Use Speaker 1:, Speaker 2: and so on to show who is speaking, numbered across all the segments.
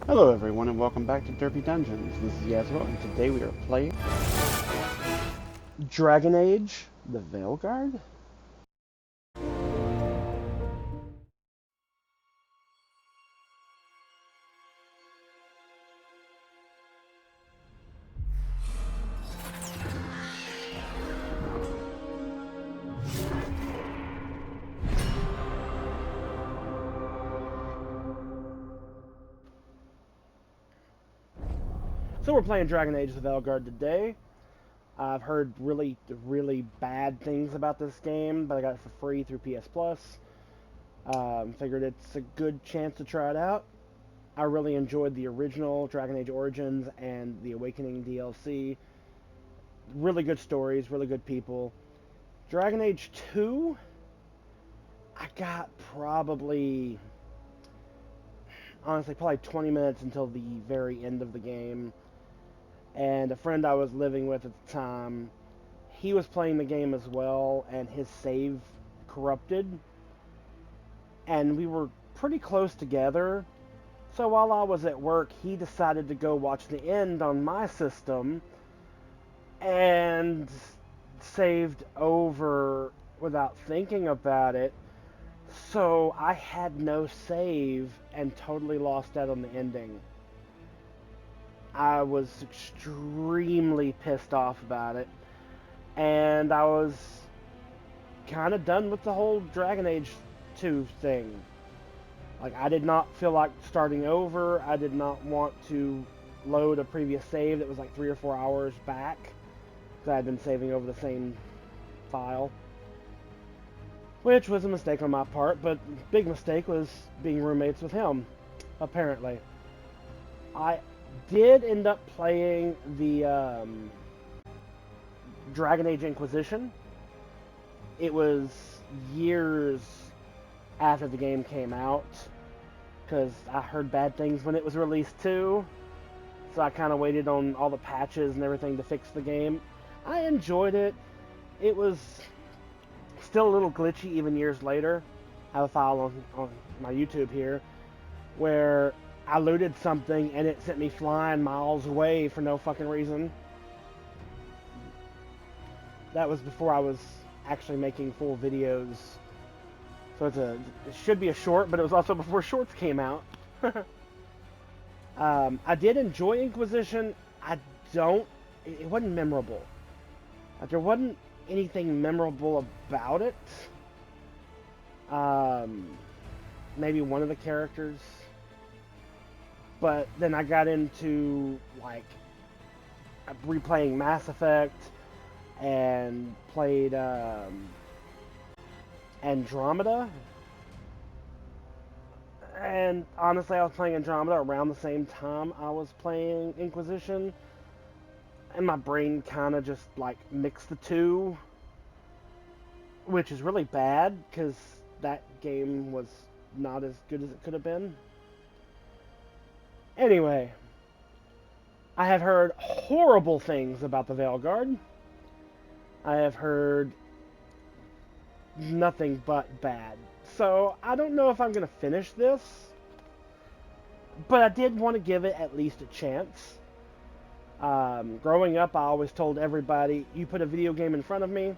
Speaker 1: Hello everyone and welcome back to Derpy Dungeons. This is Yasuo and today we are playing Dragon Age, the Veilguard? So we're playing Dragon Age, the Veilguard today. I've heard really bad things about this game, but I got it for free through PS Plus. Figured it's a good chance to try it out. I really enjoyed the original Dragon Age Origins and the Awakening DLC. Really good stories, really good people. Dragon Age 2, I got probably 20 minutes until the very end of the game. And a friend I was living with at the time, he was playing the game as well, and his save corrupted. And we were pretty close together. So while I was at work, he decided to go watch the end on my system and saved over without thinking about it. So I had no save and totally lost out on the ending. I was extremely pissed off about it, and I was kind of done with the whole Dragon Age 2 thing. Like, I did not feel like starting over. I did not want to load a previous save that was like 3 or 4 hours back, because I had been saving over the same file. Which was a mistake on my part, but big mistake was being roommates with him, apparently. I did end up playing the Dragon Age Inquisition. It was years after the game came out, because I heard bad things when it was released too, so I kind of waited on all the patches and everything to fix the game. I enjoyed it. It was still a little glitchy even years later. I have a file on my YouTube here where I looted something and it sent me flying miles away for no fucking reason. That was before I was actually making full videos. So it should be a short, but it was also before shorts came out. I did enjoy Inquisition. It wasn't memorable. Like, there wasn't anything memorable about it. Maybe one of the characters. But then I got into, like, replaying Mass Effect and played Andromeda. And honestly, I was playing Andromeda around the same time I was playing Inquisition. And my brain kind of just, like, mixed the two. Which is really bad, because that game was not as good as it could have been. Anyway, I have heard horrible things about the Veilguard. I have heard nothing but bad. So, I don't know if I'm going to finish this, but I did want to give it at least a chance. Growing up, I always told everybody, you put a video game in front of me,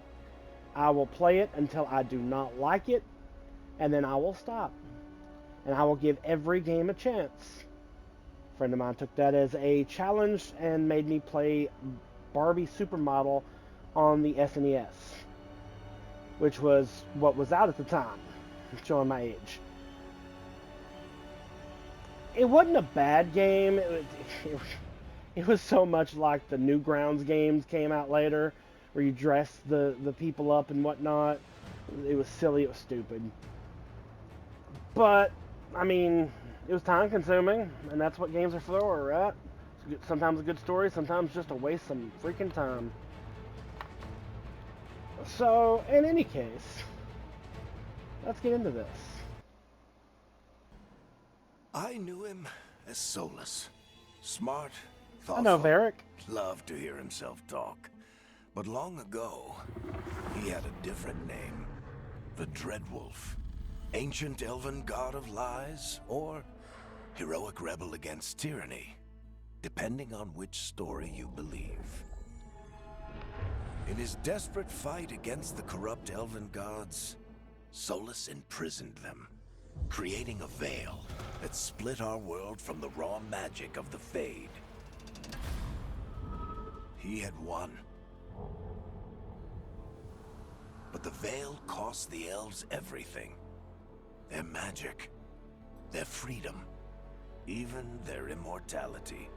Speaker 1: I will play it until I do not like it, and then I will stop. And I will give every game a chance. A friend of mine took that as a challenge and made me play Barbie Supermodel on the SNES, which was what was out at the time, showing my age. It wasn't a bad game. It was so much like the Newgrounds games came out later, where you dress the people up and whatnot. It was silly, it was stupid. But, I mean, it was time consuming, and that's what games are for, right? Sometimes a good story, sometimes just a waste some freaking time. So, in any case, let's get into this.
Speaker 2: I knew him as Solus. Smart, thoughtful.
Speaker 1: I know Varric.
Speaker 2: Loved to hear himself talk. But long ago, he had a different name. The Dreadwolf. Ancient elven god of lies, or heroic rebel against tyranny, depending on which story you believe. In his desperate fight against the corrupt elven gods, Solus imprisoned them, creating a veil that split our world from the raw magic of the Fade. He had won. But the veil cost the elves everything. Their magic, their freedom, even their immortality.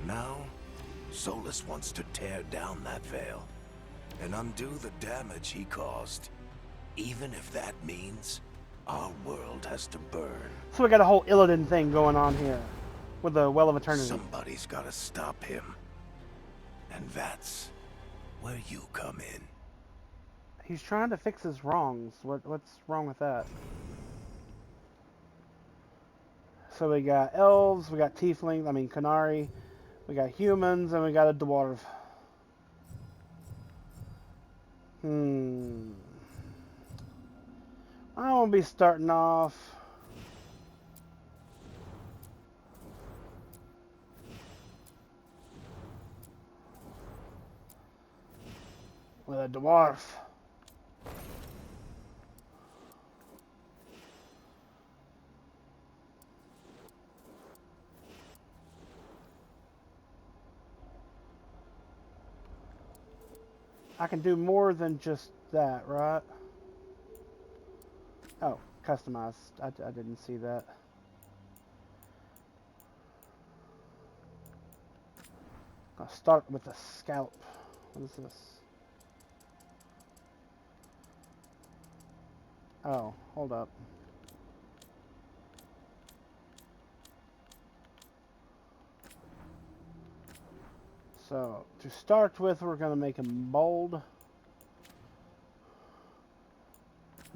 Speaker 2: Now, Solus wants to tear down that veil and undo the damage he caused, even if that means our world has to burn.
Speaker 1: So we got a whole Illidan thing going on here with the Well of Eternity.
Speaker 2: Somebody's got to stop him. And that's where you come in.
Speaker 1: He's trying to fix his wrongs. What's wrong with that? So we got elves, we got tieflings, Qunari, we got humans, and we got a dwarf. I won't be starting off with a dwarf. I can do more than just that, right? Oh, customized. I didn't see that. I'll start with the scalp. What is this? Oh, hold up. So, to start with, we're going to make him bold.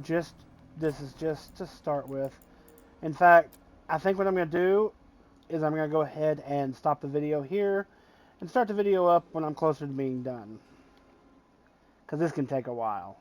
Speaker 1: This is just to start with. In fact, I think what I'm going to do is I'm going to go ahead and stop the video here and start the video up when I'm closer to being done. Because this can take a while.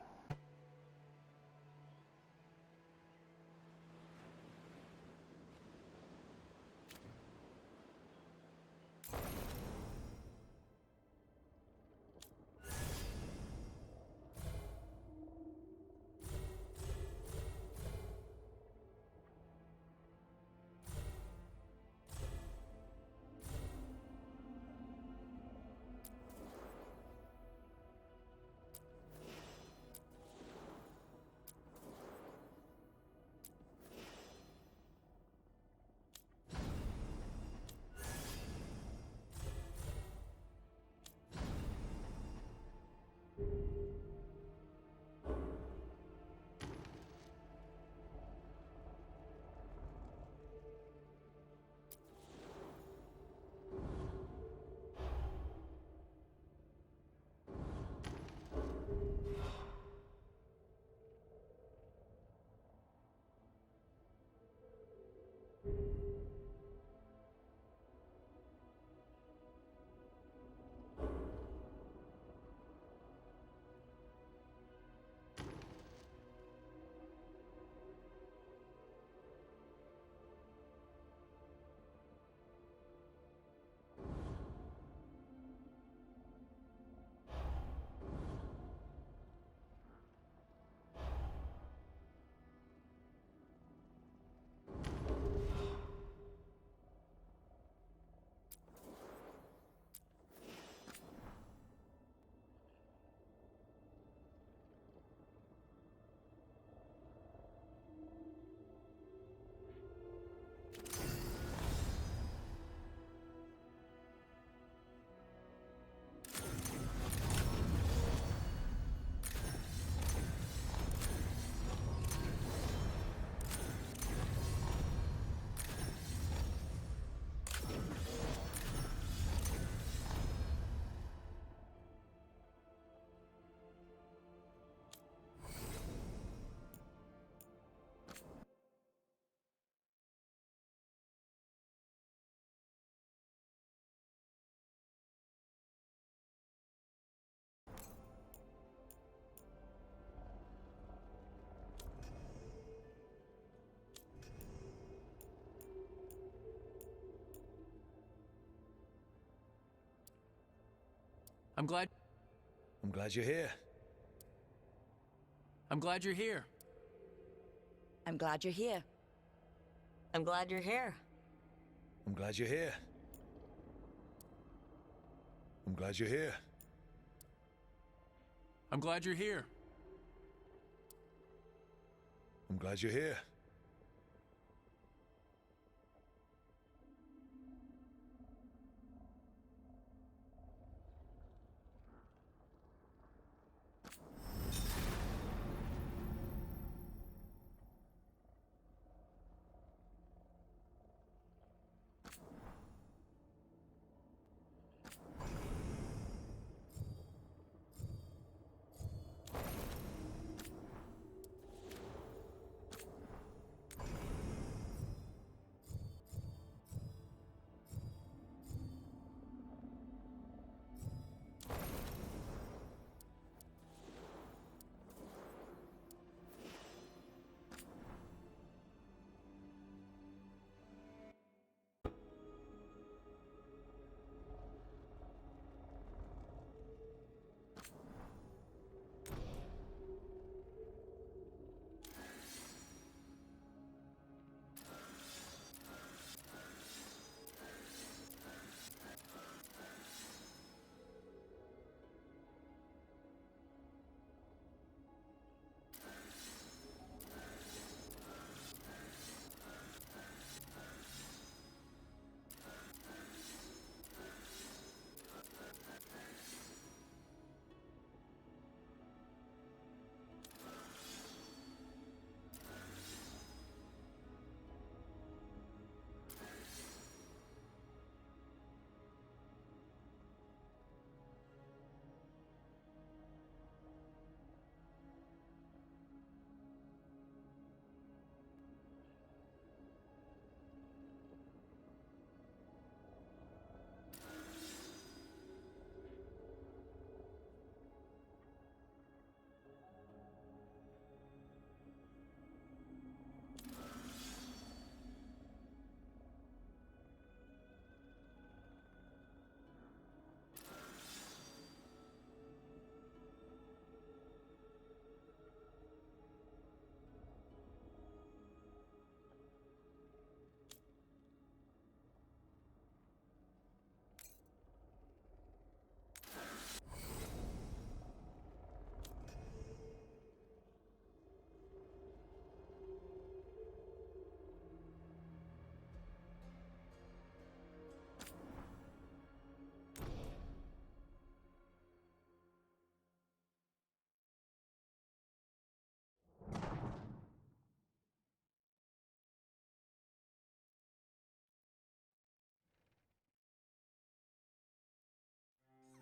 Speaker 3: I'm glad...
Speaker 2: I'm glad you're here.
Speaker 3: I'm glad you're here.
Speaker 4: I'm glad you're here. I'm glad you're here.
Speaker 2: I'm glad you're here. I'm glad you're here.
Speaker 3: I'm glad you're here.
Speaker 2: I'm glad you're here.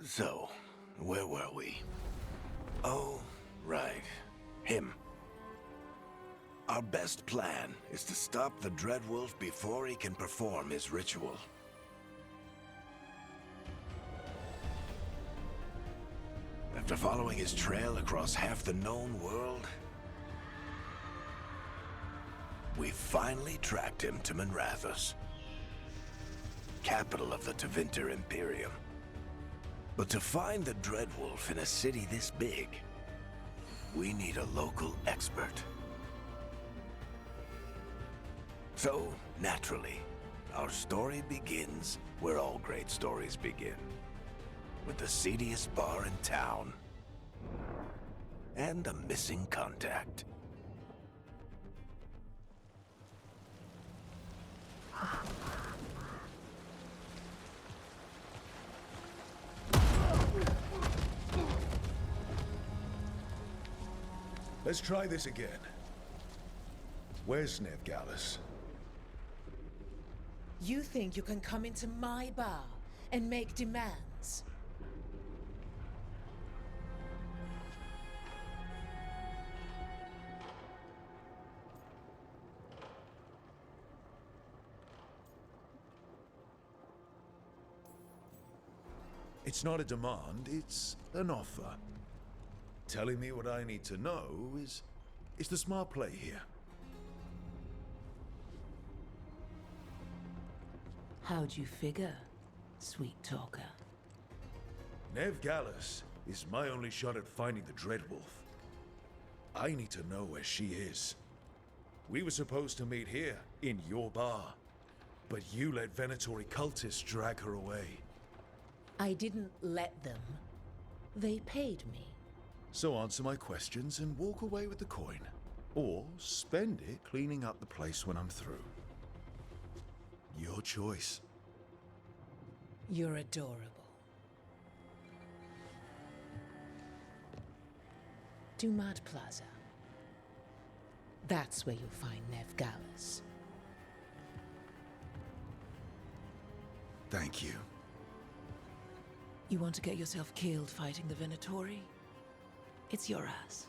Speaker 2: So, where were we? Oh, right. Him. Our best plan is to stop the Dreadwolf before he can perform his ritual. After following his trail across half the known world, we finally tracked him to Minrathous, capital of the Tevinter Imperium. But to find the Dreadwolf in a city this big, we need a local expert. So, naturally, our story begins where all great stories begin. With the seediest bar in town, and a missing contact.
Speaker 5: Let's try this again. Where's Nevgallus?
Speaker 6: You think you can come into my bar and make demands?
Speaker 5: It's not a demand, it's an offer. Telling me what I need to know is the smart play here.
Speaker 6: How'd you figure, sweet talker?
Speaker 5: Nev Gallus is my only shot at finding the Dreadwolf. I need to know where she is. We were supposed to meet here, in your bar. But you let Venatori cultists drag her away.
Speaker 6: I didn't let them. They paid me.
Speaker 5: So answer my questions and walk away with the coin. Or spend it cleaning up the place when I'm through. Your choice.
Speaker 6: You're adorable. Dumad Plaza. That's where you'll find Nev Gallus.
Speaker 5: Thank you.
Speaker 7: You want to get yourself killed fighting the Venatori? It's your ass.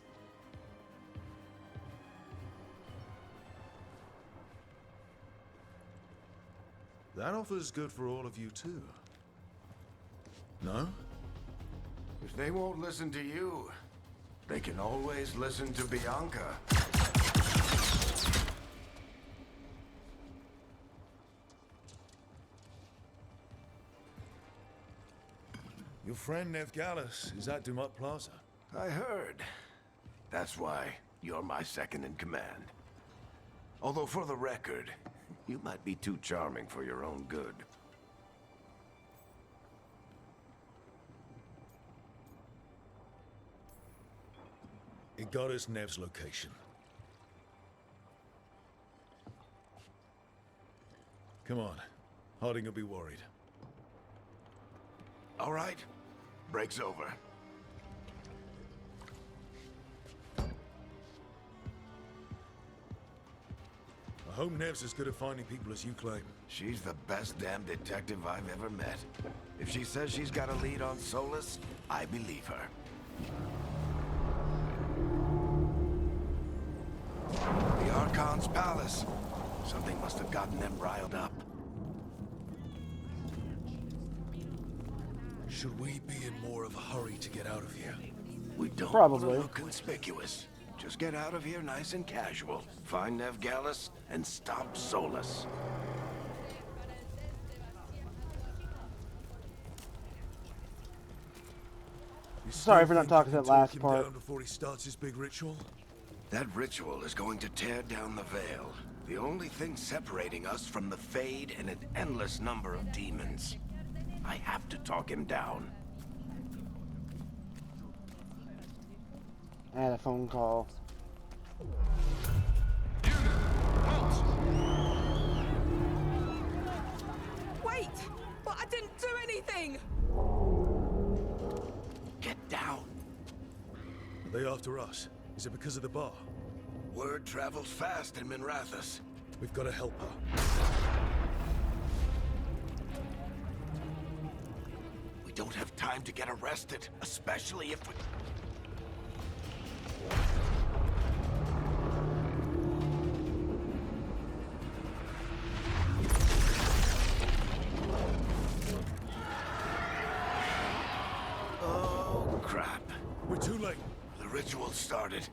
Speaker 5: That offer's good for all of you too. No?
Speaker 2: If they won't listen to you, they can always listen to Bianca.
Speaker 5: Your friend Nev Gallus is at Dumont Plaza.
Speaker 2: I heard. That's why you're my second in command. Although for the record, you might be too charming for your own good.
Speaker 5: It got us Nev's location. Come on. Harding will be worried.
Speaker 2: All right. Break's over.
Speaker 5: I hope Nev's as good at finding people as you claim.
Speaker 2: She's the best damn detective I've ever met. If she says she's got a lead on Solus, I believe her. The Archon's palace. Something must have gotten them riled up.
Speaker 5: Should we be in more of a hurry to get out of here?
Speaker 2: We don't
Speaker 1: Probably.
Speaker 2: want to look conspicuous. Just get out of here nice and casual. Find Nev Gallus and stop Solus.
Speaker 5: You
Speaker 1: Sorry
Speaker 5: still
Speaker 1: for not
Speaker 5: think
Speaker 1: talking
Speaker 5: you
Speaker 1: that
Speaker 5: can talk
Speaker 1: last
Speaker 5: him
Speaker 1: part.
Speaker 5: down before he starts his big ritual?
Speaker 2: That ritual is going to tear down the veil. The only thing separating us from the Fade and an endless number of demons. I have to talk him down.
Speaker 1: I had a phone call.
Speaker 7: Wait! But I didn't do anything!
Speaker 2: Get down.
Speaker 5: Are they after us? Is it because of the bar?
Speaker 2: Word travels fast in Minrathous.
Speaker 5: We've got to help her.
Speaker 2: We don't have time to get arrested, especially if we... Oh, crap.
Speaker 5: We're too late.
Speaker 2: The ritual started.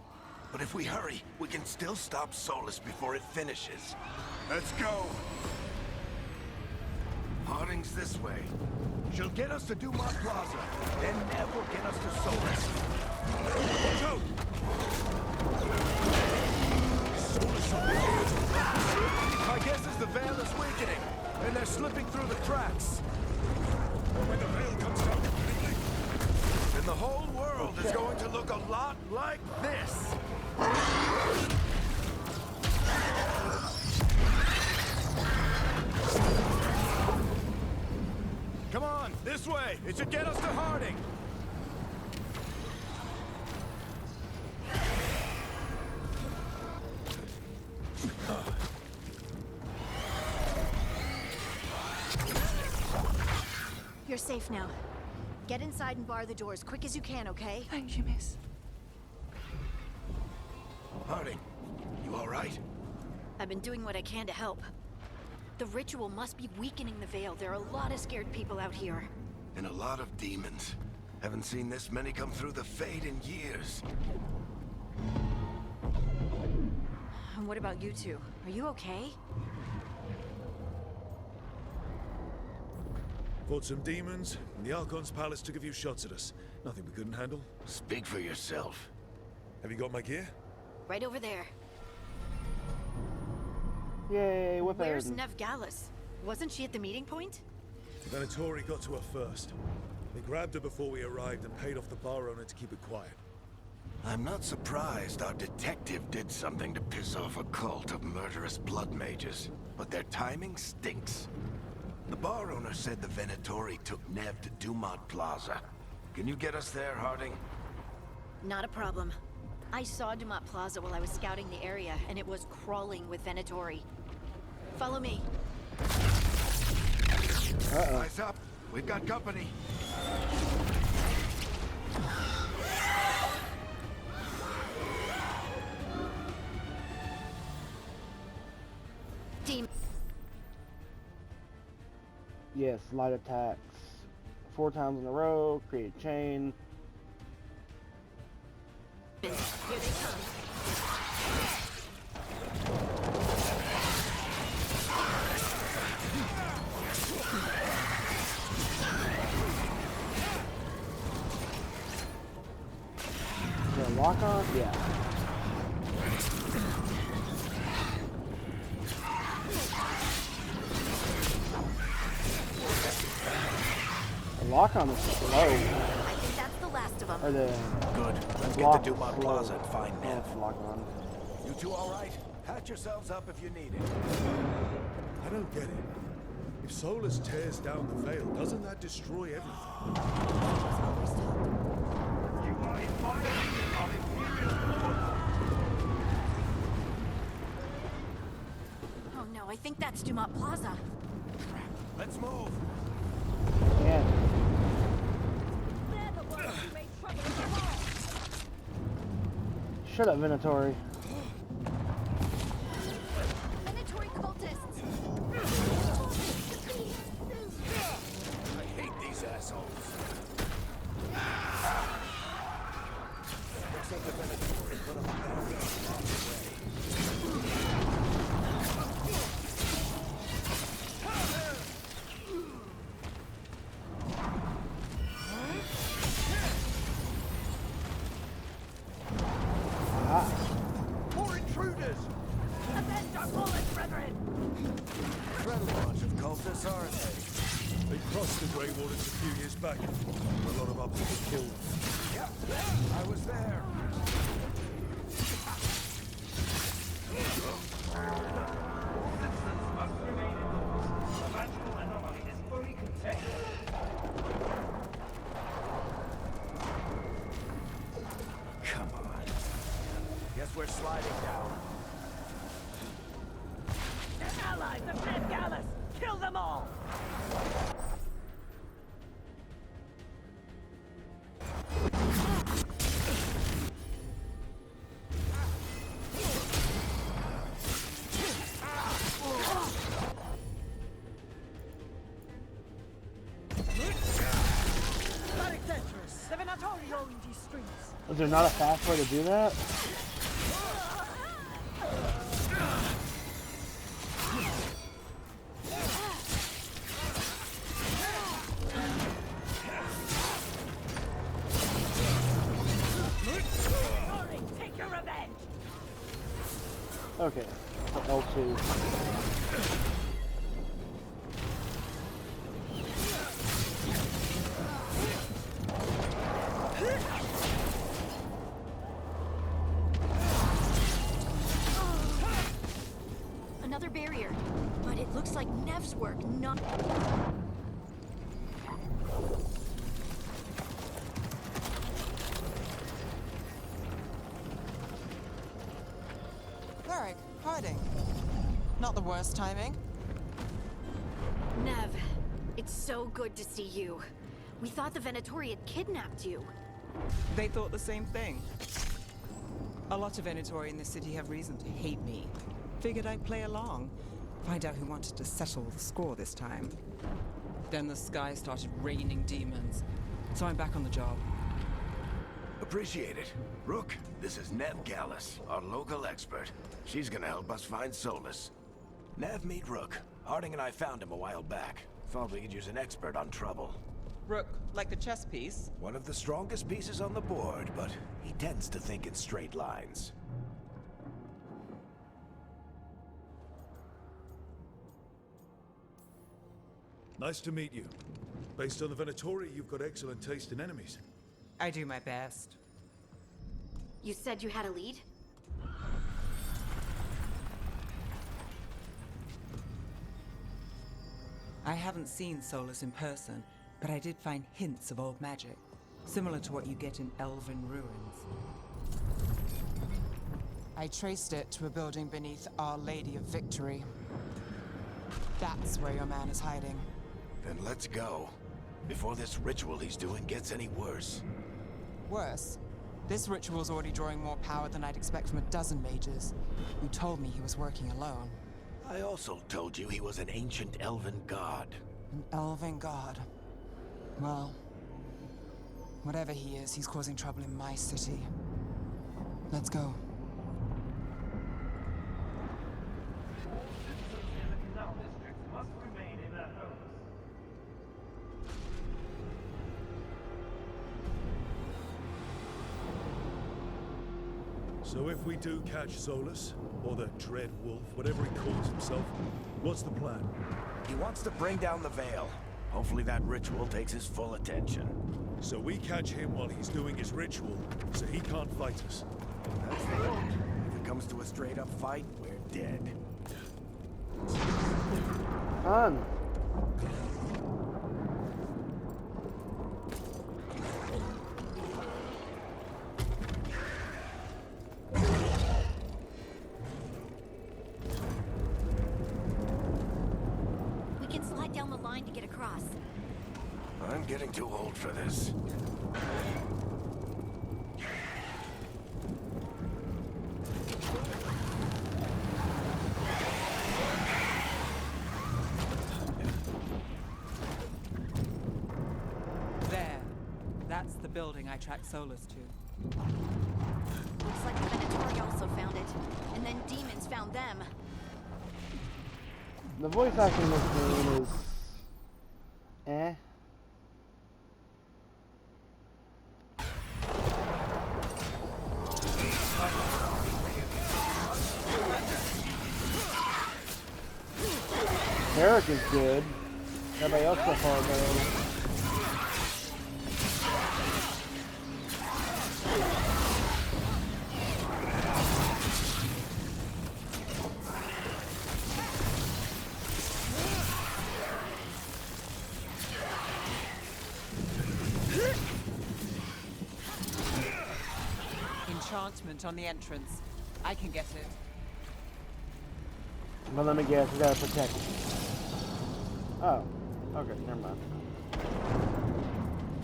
Speaker 2: But if we hurry, we can still stop Solus before it finishes. Let's go! Harding's this way. She'll get us to Dumont Plaza. Then Nev will get us to Solus. Watch out! Solus will be here.
Speaker 8: My guess is the veil is weakening, and they're slipping through the cracks.
Speaker 5: When the veil comes down completely,
Speaker 2: And the whole world is going to look a lot like this.
Speaker 8: Come on, this way. It should get us to Harding.
Speaker 9: You're safe now. Get inside and bar the doors quick as you can, okay?
Speaker 7: Thank you, miss.
Speaker 2: Harding, you all right?
Speaker 9: I've been doing what I can to help. The ritual must be weakening the veil. There are a lot of scared people out here.
Speaker 2: And a lot of demons. Haven't seen this many come through the Fade in years.
Speaker 9: And what about you two? Are you okay?
Speaker 5: Fought some demons, and the Archon's palace took a few shots at us. Nothing we couldn't handle.
Speaker 2: Speak for yourself.
Speaker 5: Have you got my gear?
Speaker 9: Right over there.
Speaker 1: Yay, whip
Speaker 9: Where's
Speaker 1: it.
Speaker 9: Nev Gallus? Wasn't she at the meeting point?
Speaker 5: The Venatori got to her first. They grabbed her before we arrived and paid off the bar owner to keep it quiet.
Speaker 2: I'm not surprised our detective did something to piss off a cult of murderous blood mages, but their timing stinks. The bar owner said the Venatori took Nev to Dumont Plaza. Can you get us there, Harding?
Speaker 9: Not a problem. I saw Dumont Plaza while I was scouting the area, and it was crawling with Venatori. Follow me.
Speaker 2: Eyes up. We've got company.
Speaker 9: Team.
Speaker 1: Yes, light attacks. 4 times in a row, create a chain.
Speaker 9: Here they come.
Speaker 1: Is there a lock on? Yeah. The lock on is slow.
Speaker 9: I think that's the last of them.
Speaker 1: Or the
Speaker 2: Good. Let's get
Speaker 1: block
Speaker 2: to Dumont
Speaker 1: slow.
Speaker 2: Plaza and find
Speaker 1: Oh,
Speaker 2: Nev.
Speaker 1: it's lock on.
Speaker 2: You two all right? Patch yourselves up if you need it.
Speaker 5: I don't get it. If Solus tears down the Veil, doesn't that destroy everything?
Speaker 9: Oh no, I think that's Dumont Plaza.
Speaker 2: Let's move.
Speaker 1: Yeah.
Speaker 9: They're the ones who made trouble in the hall.
Speaker 1: Shut up, Venatori.
Speaker 9: Venatori cultists.
Speaker 2: I hate these assholes. Looks like the Venatori put them down.
Speaker 8: More intruders!
Speaker 9: Avenge our fallen brethren!
Speaker 2: Incredible bunch of cultists, aren't they?
Speaker 5: They crossed the Grey Waters a few years back. A lot of our people killed.
Speaker 2: Yep, I was there. Come on. Guess we're sliding down.
Speaker 10: They're allies of Ned Gallus! Kill them all! The Venatori own these streets.
Speaker 1: Is there not a fast way to do that?
Speaker 10: Take your revenge!
Speaker 1: Okay. So L2.
Speaker 9: Another barrier. But it looks like Nev's work, not...
Speaker 11: Cleric, Harding. Not the worst timing.
Speaker 9: Nev, it's so good to see you. We thought the Venatori had kidnapped you.
Speaker 11: They thought the same thing. A lot of Venatori in this city have reason to hate me. Figured I'd play along. Find out who wanted to settle the score this time. Then the sky started raining demons. So I'm back on the job.
Speaker 2: Appreciate it. Rook, this is Nev Gallus, our local expert. She's gonna help us find Solus. Nev, meet Rook. Harding and I found him a while back. Thought we could use an expert on trouble.
Speaker 11: Rook, like the chess piece?
Speaker 2: One of the strongest pieces on the board, but he tends to think in straight lines.
Speaker 5: Nice to meet you. Based on the Venatori, you've got excellent taste in enemies.
Speaker 11: I do my best.
Speaker 9: You said you had a lead?
Speaker 11: I haven't seen Solus in person, but I did find hints of old magic, similar to what you get in elven ruins. I traced it to a building beneath Our Lady of Victory. That's where your man is hiding.
Speaker 2: Then let's go. Before this ritual he's doing gets any worse.
Speaker 11: Worse, this ritual's already drawing more power than I'd expect from a dozen mages. You told me he was working alone.
Speaker 2: I also told you he was an ancient elven god.
Speaker 11: An elven god. Well, whatever he is, he's causing trouble in my city. Let's go.
Speaker 5: So if we do catch Solus, or the Dread Wolf, whatever he calls himself, what's the plan?
Speaker 2: He wants to bring down the Veil. Hopefully that ritual takes his full attention.
Speaker 5: So we catch him while he's doing his ritual, so he can't fight us.
Speaker 2: That's the hope. If it comes to a straight-up fight, we're dead.
Speaker 1: Fun.
Speaker 9: We can slide down the line to get across.
Speaker 2: I'm getting too old for this.
Speaker 11: There. That's the building I tracked Solus to.
Speaker 9: Looks like the Venatori also found it. And then demons found them.
Speaker 1: The voice acting in this game is... eh. Eric is good. Everybody else so far though.
Speaker 11: Enchantment on the entrance. I can get it.
Speaker 1: But let me guess, we gotta protect it. Oh. Okay, never mind.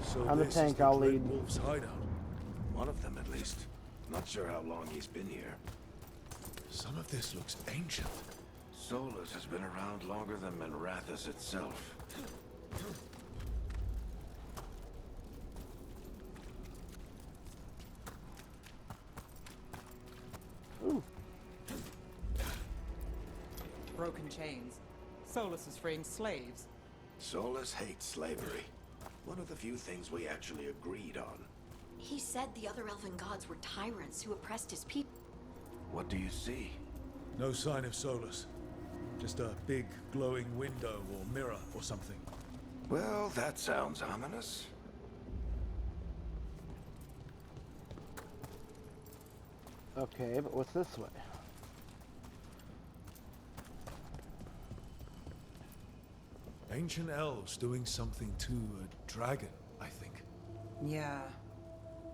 Speaker 5: So
Speaker 1: I'm the
Speaker 5: this
Speaker 1: tank,
Speaker 5: is the
Speaker 1: I'll
Speaker 5: Dread
Speaker 1: lead.
Speaker 5: Wolf's hideout.
Speaker 2: One of them, at least. Not sure how long he's been here.
Speaker 5: Some of this looks ancient.
Speaker 2: Solus has been around longer than Manrathus itself.
Speaker 1: Ooh.
Speaker 11: Broken chains. Solus is freeing slaves.
Speaker 2: Solus hates slavery. One of the few things we actually agreed on.
Speaker 9: He said the other elven gods were tyrants who oppressed his people.
Speaker 2: What do you see?
Speaker 5: No sign of Solus. Just a big glowing window or mirror or something.
Speaker 2: Well, that sounds ominous.
Speaker 1: Okay, but what's this way?
Speaker 5: Ancient elves doing something to a dragon, I think.
Speaker 11: Yeah.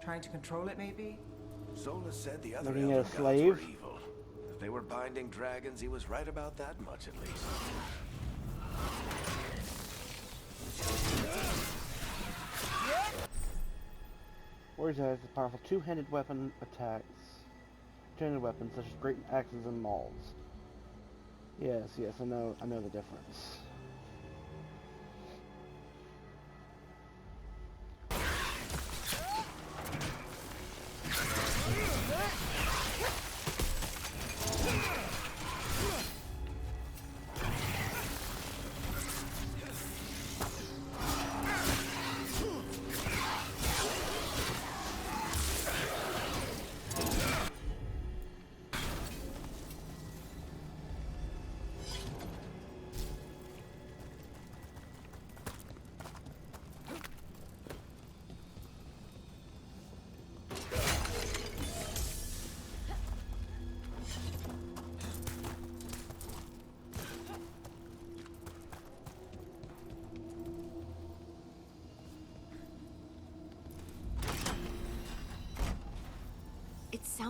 Speaker 11: Trying to control it, maybe?
Speaker 2: Solus said the other
Speaker 1: Making it a
Speaker 2: elven gods were
Speaker 1: slave?
Speaker 2: evil. If they were binding dragons, he was right about that much at least.
Speaker 1: Warriors has a powerful two-handed weapon attacks. Two-handed weapons such as great axes and mauls. Yes, I know the difference.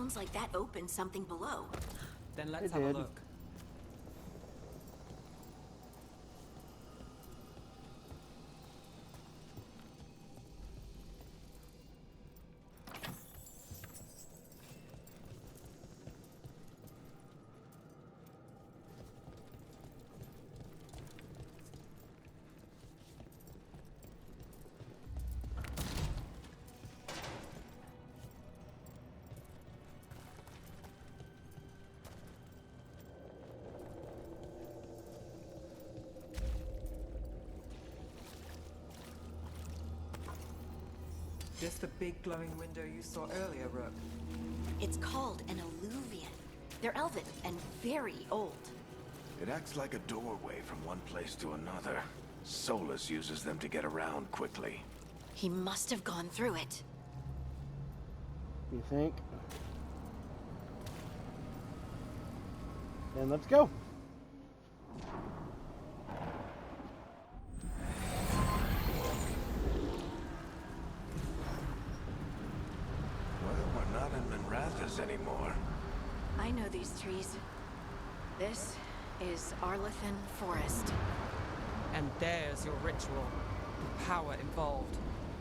Speaker 9: Sounds like that opened something below.
Speaker 11: Then let's
Speaker 1: It
Speaker 11: have a
Speaker 1: did.
Speaker 11: look. This the big glowing window you saw earlier, Rook?
Speaker 9: It's called an alluvian. They're elven and very old.
Speaker 2: It acts like a doorway from one place to another. Solus uses them to get around quickly.
Speaker 9: He must have gone through it.
Speaker 1: You think? Then let's go.
Speaker 2: Well, we're not in Minrathous anymore.
Speaker 9: I know these trees. This is Arlethan Forest.
Speaker 11: And there's your ritual. The power involved.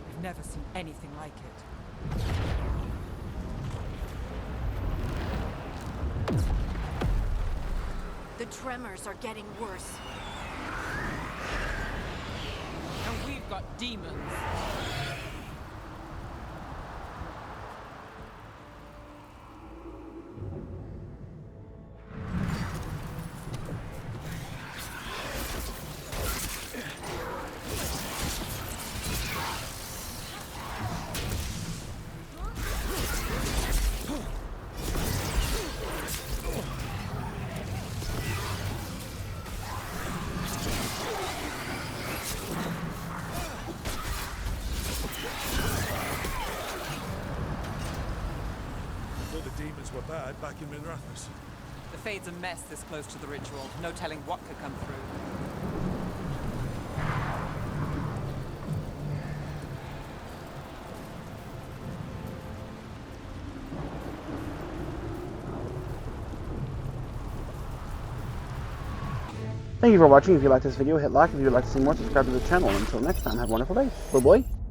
Speaker 11: I've never seen anything like it.
Speaker 9: The tremors are getting worse.
Speaker 11: And we've got demons.
Speaker 5: Were bad back in Minrathous.
Speaker 11: The Fade's a mess this close to the ritual. No telling what could come through.
Speaker 1: Thank you for watching. If you liked this video, hit like. If you would like to see more, subscribe to the channel. Until next time, have a wonderful day. Bye-bye.